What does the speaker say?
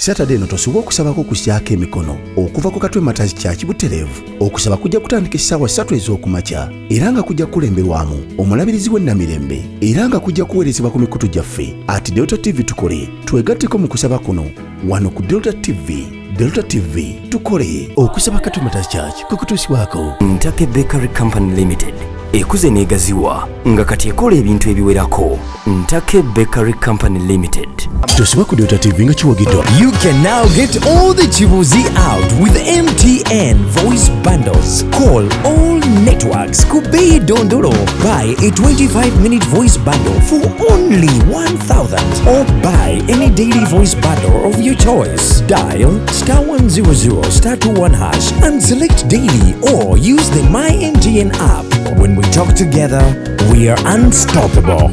Saturday eno tosobwa okusabako okusyako emikono okuva ku Katwe Matters Church Butereevu. Okusaba kujja kutandika essaawa 3 ez'okumakya era nga kujja kulemberwamu omulabirizi w'ennamirembe era nga kujja kuweerezebwa ku mikutu gyaffe ati Delta TV tukole twegatteko mu kusaba kuno wano ku Delta TV. Delta TV tukole okusaba Katwe Matters Church kukutuusibwako. Ntake Bakery Company Limited ekuze neegaziwa nga kati ekola ebintu ebiwerako. Ntake Bakery Company Limited. Tosobwa ku Delta TV nga kiwagiddwa. You can now get all the Chibuzi out with MTN voice bundles. Call all networks Kubei Dondoro. Buy a 25-minute voice bundle for only 1,000 or buy any daily voice bundle of your choice. Dial *100 *21# and select daily or use the My MTN app. When we talk together, we are unstoppable.